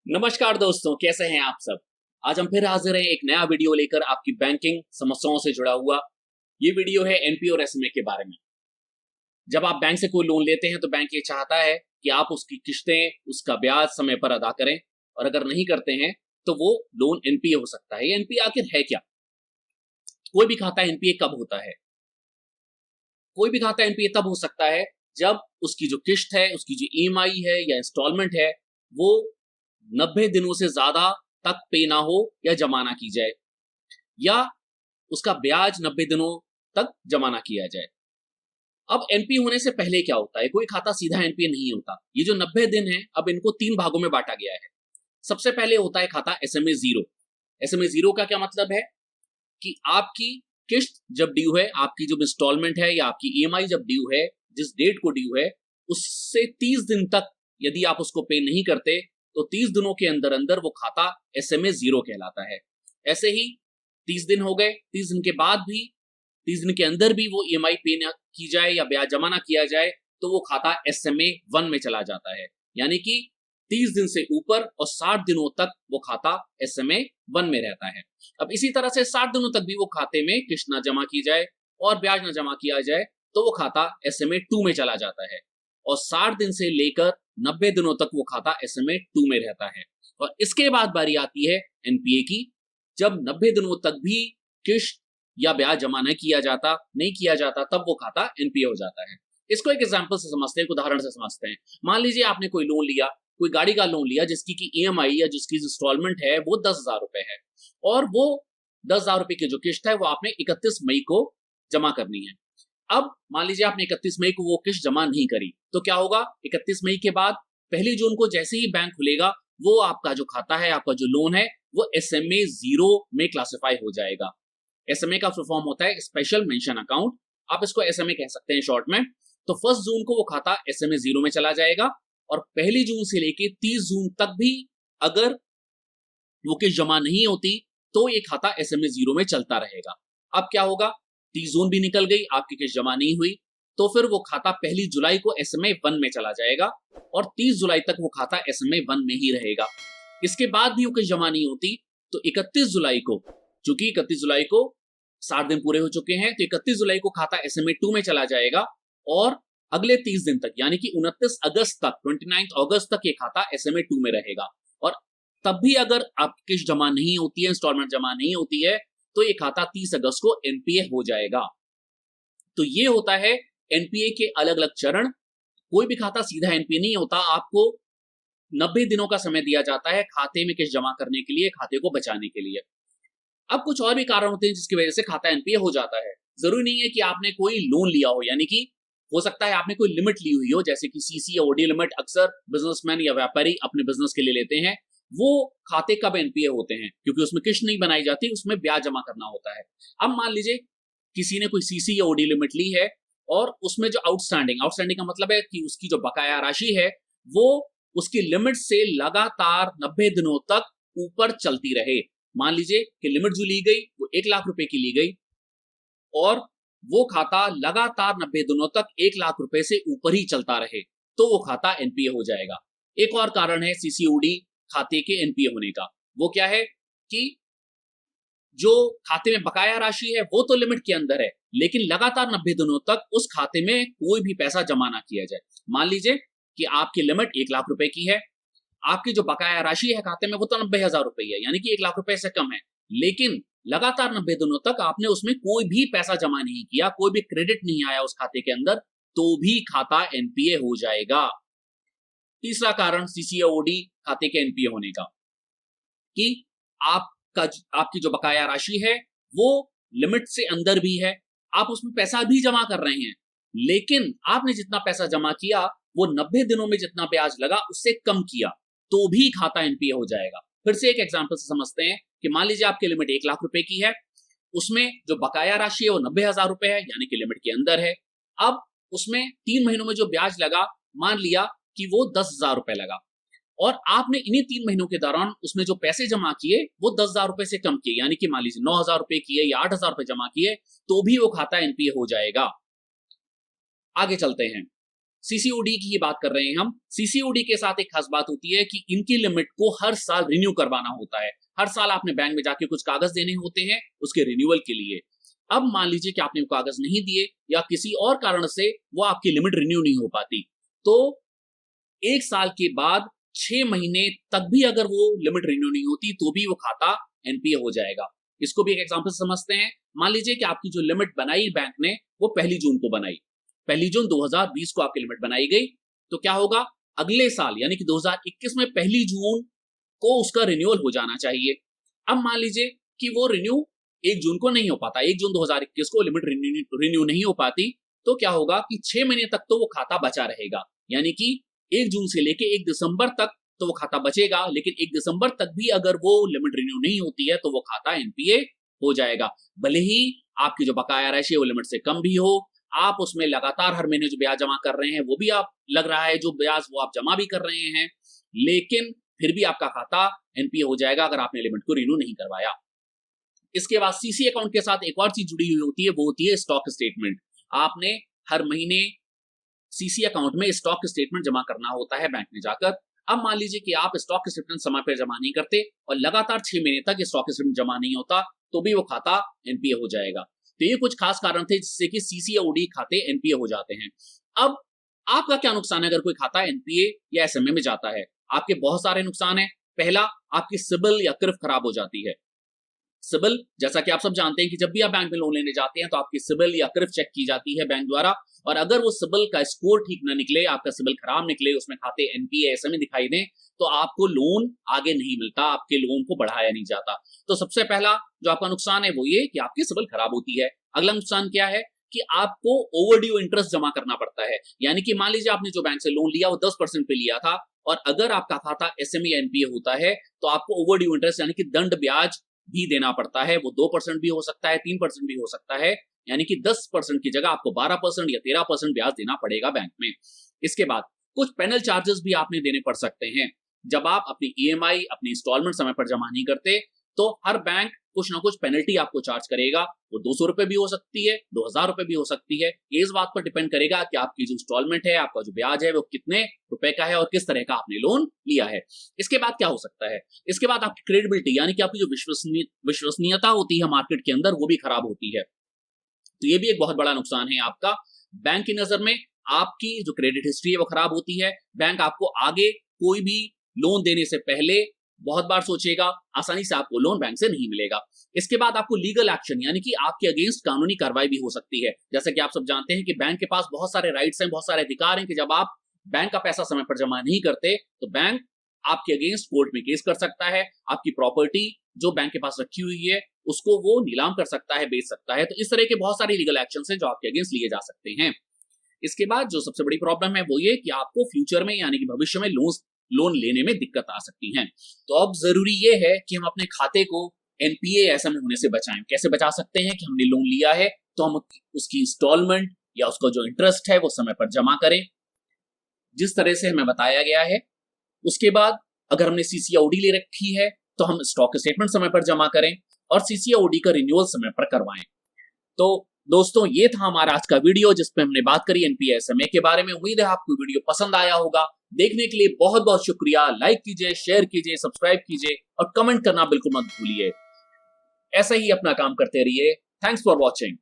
नमस्कार दोस्तों, कैसे हैं आप सब। आज हम फिर हाजिर हैं एक नया वीडियो लेकर आपकी बैंकिंग समस्याओं से जुड़ा हुआ। ये वीडियो है एनपीए और एसएमए के बारे में। जब आप बैंक से कोई लोन लेते हैं तो बैंक ये चाहता है कि आप उसकी किस्तें, उसका ब्याज समय पर अदा करें, और अगर नहीं करते हैं तो वो लोन एनपीए हो सकता है। ये एनपीए आखिर है क्या? कोई भी खाता एनपीए कब होता है? कोई भी खाता एनपीए तब हो सकता है जब उसकी जो किस्त है, उसकी जो ईएमआई है या इंस्टॉलमेंट है, वो 90 दिनों से ज्यादा तक पे ना हो या जमा ना की जाए, या उसका ब्याज 90 दिनों तक जमा ना किया जाए। अब एनपीए होने से पहले क्या होता है? कोई खाता सीधा एनपीए नहीं होता। ये जो 90 दिन है, अब इनको 3 भागों में बांटा गया है। सबसे पहले होता है खाता एसएमए जीरो। एसएमए जीरो का क्या मतलब है कि आपकी किस्त जब ड्यू है, आपकी जो इंस्टॉलमेंट है या आपकी ईएमआई जब ड्यू है, जिस डेट को ड्यू है, उससे 30 दिन तक यदि आप उसको पे नहीं करते तो 30 दिनों के अंदर अंदर वो खाता एसएमए जीरो कहलाता है। ऐसे ही 30 दिन हो गए, 30 दिन के बाद भी, 30 दिन के अंदर भी वो ईएमआई पे ना की जाए या ब्याज जमा ना किया जाए तो वो खाता एसएमए वन में चला जाता है। यानी कि 30 दिन से ऊपर और 60 दिनों तक वो खाता एसएमए वन में रहता है। अब इसी तरह से 60 दिनों तक भी वो खाते में किस्त ना जमा की जाए और ब्याज ना जमा किया जाए तो वो खाता एसएमए टू में चला जाता है, और 60 दिन से लेकर 90 दिनों तक वो खाता एसएमए टू में रहता है। और इसके बाद बारी आती है एनपीए की। जब 90 दिनों तक भी किस्त या ब्याज जमा नहीं किया जाता तब वो खाता एनपीए हो जाता है। इसको एक एग्जांपल से समझते हैं, एक उदाहरण से समझते हैं। मान लीजिए आपने कोई लोन लिया, कोई गाड़ी का लोन लिया जिसकी की ईएमआई या जिसकी इंस्टॉलमेंट है वो 10,000 रुपए है, और वो 10,000 रुपए की जो किस्त है वो आपने 31 मई को जमा करनी है। अब मान लीजिए आपने 31 मई को वो किस्त जमा नहीं करी तो क्या होगा? 31 मई के बाद 1 जून को जैसे ही बैंक खुलेगा, वो आपका जो खाता है, आपका जो लोन है, वो एसएमए जीरो में क्लासिफाई हो जाएगा। एसएमए का फुल फॉर्म होता है स्पेशल मेंशन अकाउंट। आप इसको एसएमए कह सकते हैं शॉर्ट में। तो 1 जून को वो खाता एसएमए जीरो में चला जाएगा, और 1 जून से लेके 30 जून तक भी अगर वो किस्त जमा नहीं होती तो ये खाता एसएमए जीरो में चलता रहेगा। अब क्या होगा? 30 जून भी निकल गई, आपकी किस्त जमा नहीं हुई, तो फिर वो खाता 1 जुलाई को एसएमए वन में चला जाएगा, और 30 जुलाई तक वो खाता एसएमए वन में ही रहेगा। इसके बाद भी वो किस्त जमा नहीं होती तो 31 जुलाई को, चूंकि 31 जुलाई को 60 दिन पूरे हो चुके हैं, तो 31 जुलाई को खाता एसएमए टू में चला जाएगा, और अगले 30 दिन तक यानी कि 29 अगस्त तक, 29 अगस्त तक ये खाता एसएमए टू में रहेगा। और तब भी अगर आपकी किस्त जमा नहीं होती है, इंस्टॉलमेंट जमा नहीं होती है, तो ये खाता 30 अगस्त को एनपीए हो जाएगा। तो ये होता है एनपीए के अलग अलग चरण। कोई भी खाता सीधा एनपीए नहीं होता। आपको 90 दिनों का समय दिया जाता है खाते में किस्त जमा करने के लिए, खाते को बचाने के लिए। अब कुछ और भी कारण होते हैं जिसकी वजह से खाता एनपीए हो जाता है। जरूरी नहीं है कि आपने कोई लोन लिया हो, यानी कि हो सकता है आपने कोई लिमिट ली हुई हो, जैसे कि सीसी या ओडी लिमिट अक्सर बिजनेसमैन या व्यापारी अपने बिजनेस के लिए लेते हैं। वो खाते कब एनपीए होते हैं? क्योंकि उसमें किस्त नहीं बनाई जाती, उसमें ब्याज जमा करना होता है। अब मान लीजिए किसी ने कोई सीसी या ओडी लिमिट ली है, और उसमें जो आउटस्टैंडिंग का मतलब है कि उसकी जो बकाया राशि है वो उसकी लिमिट से लगातार 90 दिनों तक ऊपर चलती रहे। मान लीजिए कि लिमिट जो ली गई वो 1 लाख रुपए की ली गई, और वो खाता लगातार 90 दिनों तक 1 लाख रुपए से ऊपर ही चलता रहे, तो वो खाता एनपीए हो जाएगा। एक और कारण है सीसीओडी खाते के एनपीए होने का। वो क्या है कि जो खाते में बकाया राशि है वो तो लिमिट के अंदर है, लेकिन लगातार 90 दिनों तक उस खाते में कोई भी पैसा जमा ना किया जाए। मान लीजिए कि आपकी लिमिट 1 लाख रुपए की है, आपकी जो बकाया राशि है खाते में वो तो 90,000 रुपए है, यानी कि 1 लाख रुपए से कम है, लेकिन लगातार 90 दिनों तक आपने उसमें कोई भी पैसा जमा नहीं किया, कोई भी क्रेडिट नहीं आया उस खाते के अंदर, तो भी खाता एनपीए हो जाएगा। तीसरा कारण सीसीओडी खाते के एनपीए होने का, कि आपका आपकी जो बकाया राशि है वो लिमिट से अंदर भी है, आप उसमें पैसा भी जमा कर रहे हैं, लेकिन आपने जितना पैसा जमा किया वो 90 दिनों में जितना ब्याज लगा उससे कम किया, तो भी खाता एनपीए हो जाएगा। फिर से एक एग्जांपल से समझते हैं कि मान लीजिए आपकी लिमिट 1 लाख रुपए की है, उसमें जो बकाया राशि है वो 90,000 रुपए है, यानी कि लिमिट के अंदर है। अब उसमें 3 महीनों में जो ब्याज लगा, मान लिया कि वो 10,000 रुपए लगा, और आपने इन्हीं 3 महीनों के दौरान उसमें जो पैसे जमा किए वो 10,000 रुपए से कम किए, यानी कि मान लीजिए 9,000 रुपए किए या 8,000 रुपए जमा किए, तो भी वो खाता एनपीए हो जाएगा। आगे चलते हैं। सीसीओडी की ही बात कर रहे हैं हम। सीसीओडी के साथ एक खास बात होती है कि इनकी लिमिट को हर साल रिन्यू करवाना होता है। हर साल आपने बैंक में जाके कुछ कागज देने होते हैं उसके रिन्यूअल के लिए। अब मान लीजिए कि आपने वो कागज नहीं दिए या किसी और कारण से वो आपकी लिमिट रिन्यू नहीं हो पाती, तो 1 साल के बाद 6 महीने तक भी अगर वो लिमिट रिन्यू नहीं होती तो भी वो खाता एनपीए हो जाएगा। इसको भी एक एग्जांपल समझते हैं। मान लीजिए कि आपकी जो लिमिट बनाई बैंक ने वो 1 जून को बनाई, 1 जून 2020 को आपकी लिमिट बनाई गई, तो क्या होगा, अगले साल यानी कि 2021 में 1 जून को उसका रिन्यूअल हो जाना चाहिए। अब मान लीजिए कि वो रिन्यू 1 जून को नहीं हो पाता, 1 जून 2021 को लिमिट रिन्यू नहीं हो पाती, तो क्या होगा कि 6 महीने तक तो वो खाता बचा रहेगा, यानी कि 1 जून से लेके 1 दिसंबर तक तो वो खाता बचेगा, लेकिन 1 दिसंबर तक भी अगर वो लिमिट रिन्यू नहीं होती है तो वो खाता एनपीए हो जाएगा। भले ही आपकी जो बकाया राशि है वो लिमिट से कम भी हो, आप उसमें लगातार हर महीने जो ब्याज जमा कर रहे हैं वो भी आप लग रहा है, जो ब्याज वो आप जमा भी कर रहे हैं, लेकिन फिर भी आपका खाता एनपीए हो जाएगा अगर आपने लिमिट को रिन्यू नहीं करवाया। इसके बाद सीसी अकाउंट के साथ एक और चीज जुड़ी हुई होती है, वो होती है स्टॉक स्टेटमेंट। आपने हर महीने सीसी अकाउंट में स्टॉक स्टेटमेंट जमा करना होता है बैंक में जाकर। अब मान लीजिए कि आप स्टॉक स्टेटमेंट समय पर जमा नहीं करते और लगातार 6 महीने तक स्टॉक स्टेटमेंट जमा नहीं होता, तो भी वो खाता एनपीए हो जाएगा। तो ये कुछ खास कारण थे जिससे कि सीसी या ओडी खाते एनपीए हो जाते हैं। अब आपका क्या नुकसान है अगर कोई खाता एनपीए या एसएमए में जाता है? आपके बहुत सारे नुकसान है। पहला, आपकी सिबिल या क्रिफ खराब हो जाती है। सिबिल, जैसा कि आप सब जानते हैं कि जब भी आप बैंक में लोन लेने जाते हैं तो आपकी सिबिल या क्रिफ चेक की जाती है बैंक द्वारा, और अगर वो सिबिल का स्कोर ठीक ना निकले, आपका सिबिल खराब निकले, उसमें खाते एनपीए एसएमए दिखाई दें, तो आपको लोन आगे नहीं मिलता, आपके लोन को बढ़ाया नहीं जाता। तो सबसे पहला जो आपका नुकसान है वो ये कि आपकी सिबिल खराब होती है। अगला नुकसान क्या है कि आपको ओवरड्यू इंटरेस्ट जमा करना पड़ता है। यानी कि मान लीजिए आपने जो बैंक से लोन लिया वो 10% पे लिया था, और अगर आपका खाता एसएमए या एनपीए होता है तो आपको ओवरड्यू इंटरेस्ट यानी कि दंड ब्याज भी देना पड़ता है। वो 2% भी हो सकता है, 3% भी हो सकता है, यानी कि 10% की जगह आपको 12% या 13% ब्याज देना पड़ेगा बैंक में। इसके बाद कुछ पेनल चार्जेस भी आपने देने पड़ सकते हैं। जब आप अपनी ईएमआई, अपनी इंस्टॉलमेंट समय पर जमा नहीं करते तो हर बैंक कुछ ना कुछ पेनल्टी आपको चार्ज करेगा। वो 200 रुपए भी हो सकती है, 2000 रुपए भी हो सकती है। ये इस बात पर डिपेंड करेगा कि आपकी जो इंस्टॉलमेंट है, आपका जो ब्याज है वो कितने रुपए का है और किस तरह का आपने लोन लिया है। इसके बाद क्या हो सकता है? इसके बाद आपकी क्रेडिबिलिटी यानी कि आपकी जो विश्वसनीयता होती है मार्केट के अंदर, वो भी खराब होती है। तो ये भी एक बहुत बड़ा नुकसान है आपका। बैंक की नजर में आपकी जो क्रेडिट हिस्ट्री है वो खराब होती है। बैंक आपको आगे कोई भी लोन देने से पहले बहुत बार सोचेगा, आसानी से आपको लोन बैंक से नहीं मिलेगा। इसके बाद आपको लीगल एक्शन यानी कि आपके अगेंस्ट कानूनी कार्रवाई भी हो सकती है। जैसे कि आप सब जानते हैं कि बैंक के पास बहुत सारे राइट्स हैं, बहुत सारे अधिकार हैं कि जब आप बैंक का पैसा समय पर जमा नहीं करते तो बैंक आपके अगेंस्ट कोर्ट में केस कर सकता है। आपकी प्रॉपर्टी जो बैंक के पास रखी हुई है उसको वो नीलाम कर सकता है, बेच सकता है। तो इस तरह के बहुत सारे लीगल एक्शन हैं जो आपके अगेंस्ट लिए जा सकते हैं। इसके बाद जो सबसे बड़ी प्रॉब्लम है वो ये कि आपको फ्यूचर में यानी कि भविष्य में लोन लेने में दिक्कत आ सकती है। तो अब जरूरी ये है कि हम अपने खाते को एनपीए एसएमए होने से बचाएं। कैसे बचा सकते हैं कि हमने लोन लिया है तो हम उसकी इंस्टॉलमेंट या उसका जो इंटरेस्ट है वो समय पर जमा करें जिस तरह से हमें बताया गया है। उसके बाद अगर हमने सीसी या ओडी ले रखी है तो हम स्टॉक स्टेटमेंट समय पर जमा करें और सीसी या ओडी का रिन्यूअल समय पर करवाएं। तो दोस्तों, ये था हमारा आज का वीडियो जिसपे हमने बात करी एनपीए एसएमए के बारे में। उम्मीद है आपको वीडियो पसंद आया होगा। देखने के लिए बहुत बहुत शुक्रिया। लाइक कीजिए, शेयर कीजिए, सब्सक्राइब कीजिए और कमेंट करना बिल्कुल मत भूलिए। ऐसे ही अपना काम करते रहिए। Thanks for watching.